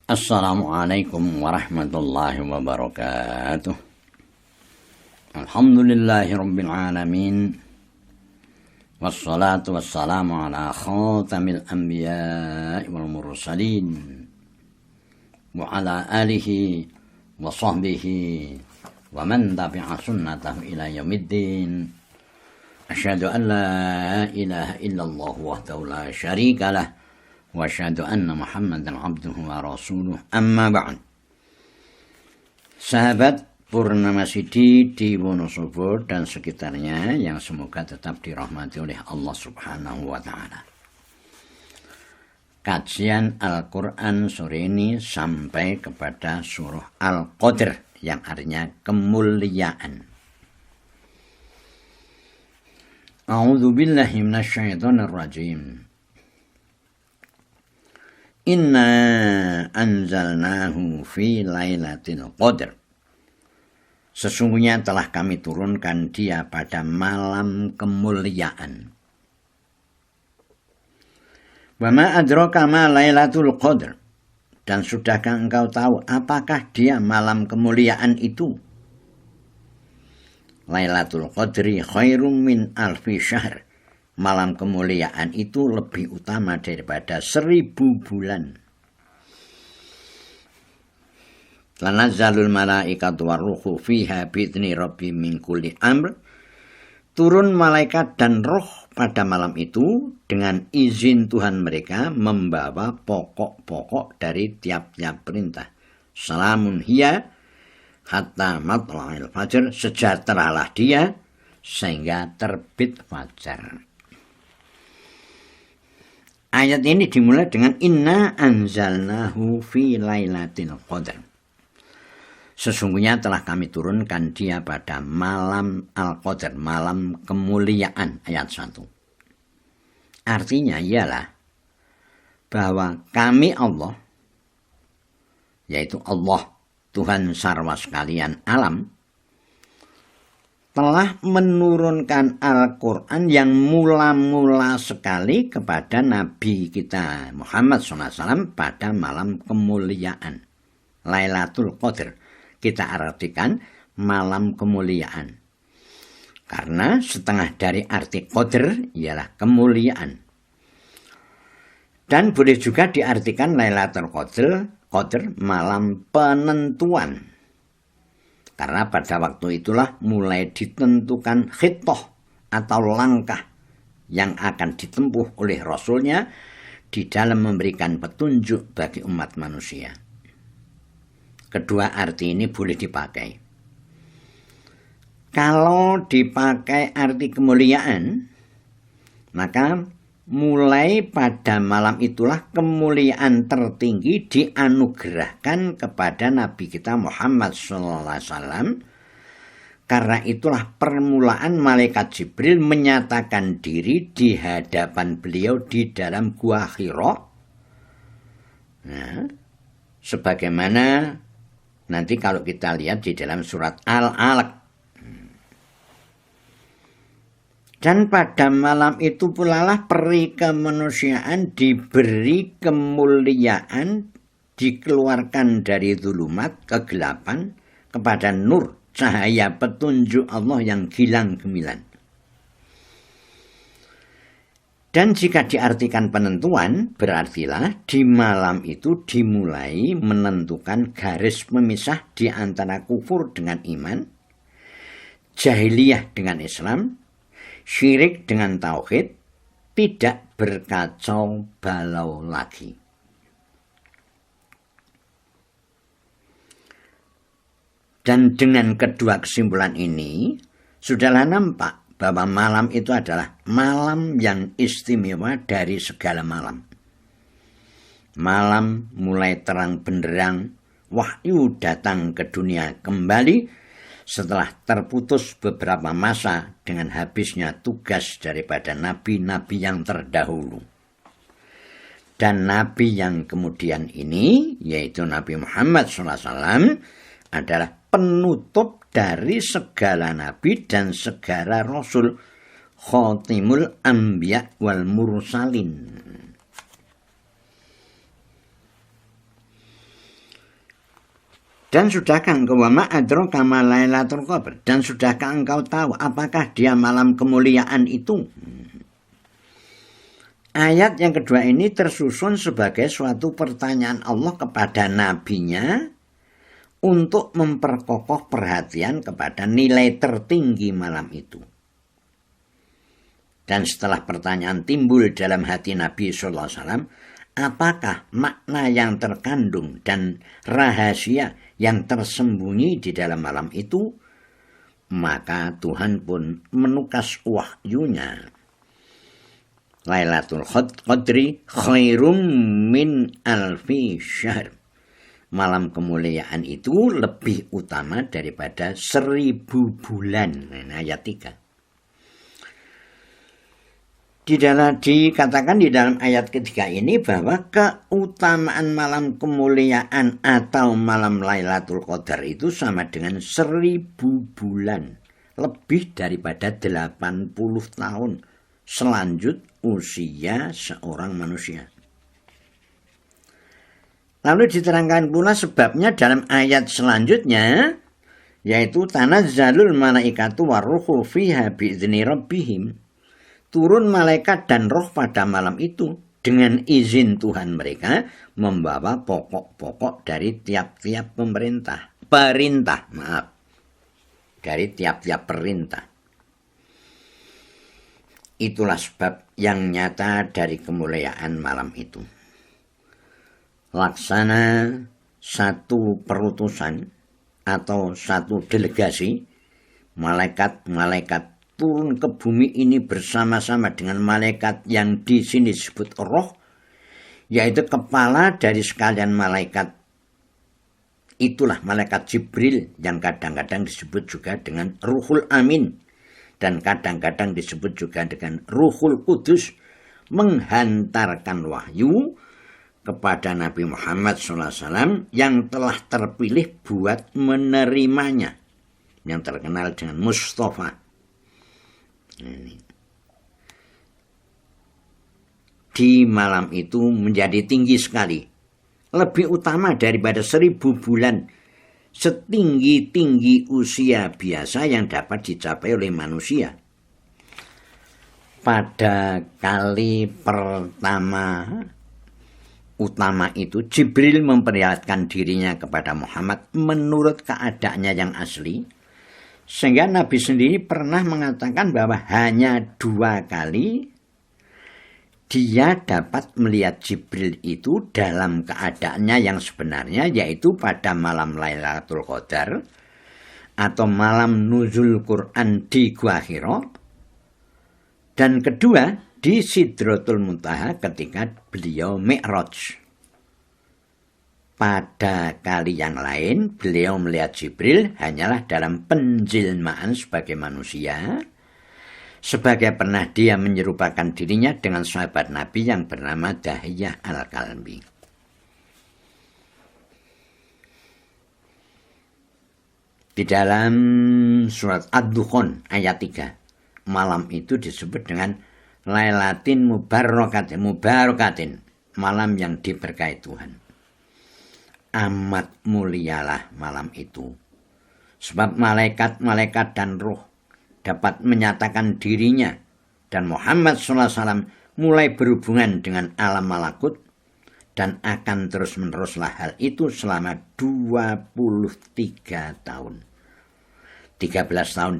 Assalamualaikum warahmatullahi wabarakatuh. Alhamdulillahi rabbil alamin. Wassalatu wassalamu ala khatamil anbiya'i wal mursalin wa ala alihi wa sahbihi wa man tabi'a sunnatahu ila yaumiddin. Asyhadu an la ilaha illallah wahdahu la syarika lah wa asyhadu anna Muhammadan abduhu wa rasuluh, amma ba'd. Sahabat Purnama Sidi di Wonosobo dan sekitarnya yang semoga tetap dirahmati oleh Allah Subhanahu wa taala. Kajian Al-Qur'an sore ini sampai kepada surah Al-Qadr yang artinya kemuliaan. A'udzu billahi minasyaitonir rajim. Inna anzalnahu fi lailatul qadr. Sesungguhnya telah kami turunkan dia pada malam kemuliaan. Wa ma adraka ma lailatul qadr. Dan sudahkah engkau tahu apakah dia malam kemuliaan itu? Lailatul qadri khairum min alfi syahr. Malam kemuliaan itu lebih utama daripada 1000 bulan. Tanazzalul malaikatu warruhu fiha bi'idzni rabbihim min kulli amr. Turun malaikat dan roh pada malam itu dengan izin Tuhan mereka membawa pokok-pokok dari tiap-tiap perintah. Salamun hiya hatta matla'il fajr. Sejahteralah dia sehingga terbit fajar. Ayat ini dimulai dengan inna anzalnahu fi lailatul qadr. Sesungguhnya telah kami turunkan dia pada malam Al-Qadr, malam kemuliaan, ayat 1. Artinya ialah bahwa kami Allah, yaitu Allah Tuhan sarwa sekalian alam, telah menurunkan Al-Quran yang mula-mula sekali kepada Nabi kita Muhammad SAW pada malam kemuliaan. Lailatul Qadr. Kita artikan malam kemuliaan. Karena setengah dari arti Qadr ialah kemuliaan. Dan boleh juga diartikan Lailatul Qadr malam penentuan. Karena pada waktu itulah mulai ditentukan khitoh atau langkah yang akan ditempuh oleh Rasulnya di dalam memberikan petunjuk bagi umat manusia. Kedua arti ini boleh dipakai. Kalau dipakai arti kemuliaan, maka mulai pada malam itulah kemuliaan tertinggi dianugerahkan kepada Nabi kita Muhammad SAW. Karena itulah permulaan malaikat Jibril menyatakan diri di hadapan beliau di dalam Gua Hira. Nah, sebagaimana nanti kalau kita lihat di dalam surat Al-Alaq. Dan pada malam itu pula lah peri kemanusiaan diberi kemuliaan, dikeluarkan dari zulumat, kegelapan, kepada nur, cahaya petunjuk Allah yang gilang gemilang. Dan jika diartikan penentuan, berartilah di malam itu dimulai menentukan garis pemisah di antara kufur dengan iman, jahiliyah dengan Islam, syirik dengan tauhid, tidak berkacau balau lagi. Dan dengan kedua kesimpulan ini, sudahlah nampak bahwa malam itu adalah malam yang istimewa dari segala malam. Malam mulai terang benderang, wahyu datang ke dunia kembali, setelah terputus beberapa masa dengan habisnya tugas daripada nabi-nabi yang terdahulu. Dan nabi yang kemudian ini, yaitu Nabi Muhammad SAW, adalah penutup dari segala nabi dan segala rasul, Khatimul Anbiya wal Mursalin. Dan sudahkah engkau wa ma adraka ma Lailatul Qadar? Dan sudahkah engkau tahu apakah dia malam kemuliaan itu? Ayat yang kedua ini tersusun sebagai suatu pertanyaan Allah kepada nabinya untuk memperkokoh perhatian kepada nilai tertinggi malam itu. Dan setelah pertanyaan timbul dalam hati Nabi SAW, apakah makna yang terkandung dan rahasia yang tersembunyi di dalam malam itu? Maka Tuhan pun menukas wahyunya. Lailatul Qadri khairum min alfi syahr. Malam kemuliaan itu lebih utama daripada 1000 bulan. Nah, ayat 3. Dikatakan di dalam ayat ketiga ini bahwa keutamaan malam kemuliaan atau malam Lailatul Qadar itu sama dengan 1000 bulan. Lebih daripada 80 tahun selanjut usia seorang manusia. Lalu diterangkan pula sebabnya dalam ayat selanjutnya, yaitu tanazzalul malaikatu waruhu fiha bi'izni rabbihim. Turun malaikat dan roh pada malam itu dengan izin Tuhan mereka membawa pokok-pokok dari tiap-tiap dari tiap-tiap perintah. Itulah sebab yang nyata dari kemuliaan malam itu. Laksana satu perutusan atau satu delegasi, malaikat-malaikat turun ke bumi ini bersama-sama dengan malaikat yang di sini disebut roh, yaitu kepala dari sekalian malaikat. Itulah malaikat Jibril yang kadang-kadang disebut juga dengan Ruhul Amin. Dan kadang-kadang disebut juga dengan Ruhul Kudus, menghantarkan wahyu kepada Nabi Muhammad SAW yang telah terpilih buat menerimanya, yang terkenal dengan Mustafa. Di malam itu menjadi tinggi sekali, lebih utama daripada 1000 bulan, setinggi-tinggi usia biasa yang dapat dicapai oleh manusia. Pada kali pertama utama itu, Jibril memperlihatkan dirinya kepada Muhammad menurut keadaannya yang asli, sehingga Nabi sendiri pernah mengatakan bahwa hanya 2 kali dia dapat melihat Jibril itu dalam keadaannya yang sebenarnya, yaitu pada malam Lailatul Qadar atau malam nuzul Quran di Gua Hira, dan kedua di Sidratul Muntaha ketika beliau Mi'raj. Pada kali yang lain beliau melihat Jibril hanyalah dalam penjelmaan sebagai manusia, sebagai pernah dia menyerupakan dirinya dengan sahabat Nabi yang bernama Dahiyah Al-Kalbi. Di dalam surat Ad-Dukhan ayat 3, malam itu disebut dengan Lailatin Mubarakatin, malam yang diberkahi Tuhan. Amat mulialah malam itu, sebab malaikat-malaikat dan roh dapat menyatakan dirinya, dan Muhammad SAW mulai berhubungan dengan alam malakut, dan akan terus-meneruslah hal itu selama 23 tahun. 13 tahun